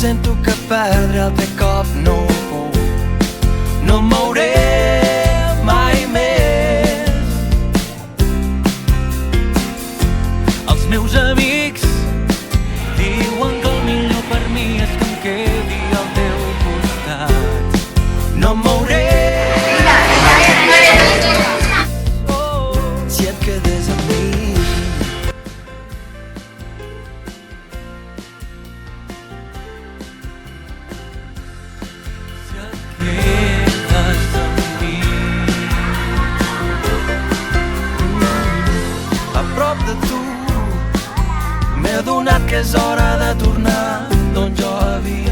sento que perdre'l cop no puc. No em mouré mai més. Els meus amics diuen que el millor per mi és que em quedi al teu costat. No em mouré si et quedes amb mi. Si et quedes amb mi. A prop de tu m'he adonat que és hora de tornar d'on jo havia